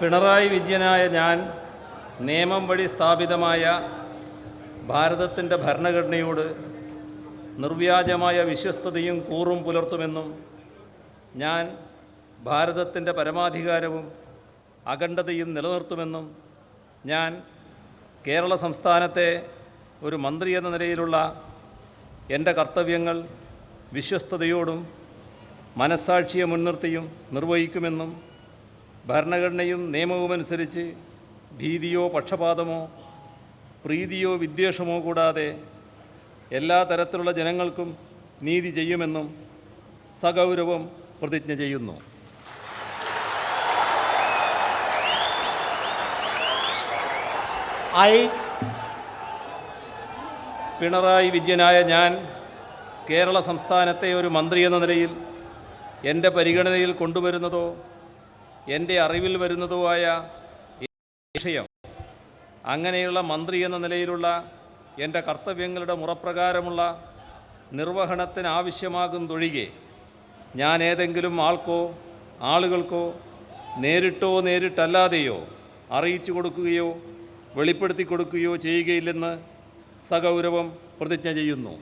പിണറായി വിജയനായ ഞാൻ നിയമം വഴി സ്ഥാപിതമായ ഭാരതത്തിൻ്റെ ഭരണഘടനയോട് നിർവ്യാജമായ വിശ്വസ്തതയും കൂറും പുലർത്തുമെന്നും ഞാൻ ഭാരതത്തിൻ്റെ പരമാധികാരവും അഖണ്ഡതയും നിലനിർത്തുമെന്നും ഞാൻ കേരള സംസ്ഥാനത്തെ ഒരു മന്ത്രി എന്ന നിലയിലുള്ള എൻ്റെ കർത്തവ്യങ്ങൾ വിശ്വസ്തയോടും മനസ്സാക്ഷിയെ മുൻനിർത്തിയും നിർവഹിക്കുമെന്നും ഭരണഘടനയും നിയമവുമനുസരിച്ച് ഭീതിയോ പക്ഷപാതമോ പ്രീതിയോ വിദ്വേഷമോ കൂടാതെ എല്ലാ തരത്തിലുള്ള ജനങ്ങൾക്കും നീതി ചെയ്യുമെന്നും സഗൗരവം പ്രതിജ്ഞ ചെയ്യുന്നു. പിണറായി വിജയനായ ഞാൻ കേരള സംസ്ഥാനത്തെ ഒരു മന്ത്രി എന്ന നിലയിൽ എൻ്റെ പരിഗണനയിൽ കൊണ്ടുവരുന്നതോ എൻ്റെ അറിവിൽ വരുന്നതോ ആയ വിഷയം അങ്ങനെയുള്ള മന്ത്രി എന്ന നിലയിലുള്ള എൻ്റെ കർത്തവ്യങ്ങളുടെ മുറപ്രകാരമുള്ള നിർവഹണത്തിനാവശ്യമാകുന്നതൊഴികെ ഞാൻ ഏതെങ്കിലും ആളുകൾക്കോ നേരിട്ടോ നേരിട്ടല്ലാതെയോ അറിയിച്ചു കൊടുക്കുകയോ വെളിപ്പെടുത്തി കൊടുക്കുകയോ ചെയ്യുകയില്ലെന്ന് സഗൗരവം പ്രതിജ്ഞ ചെയ്യുന്നു.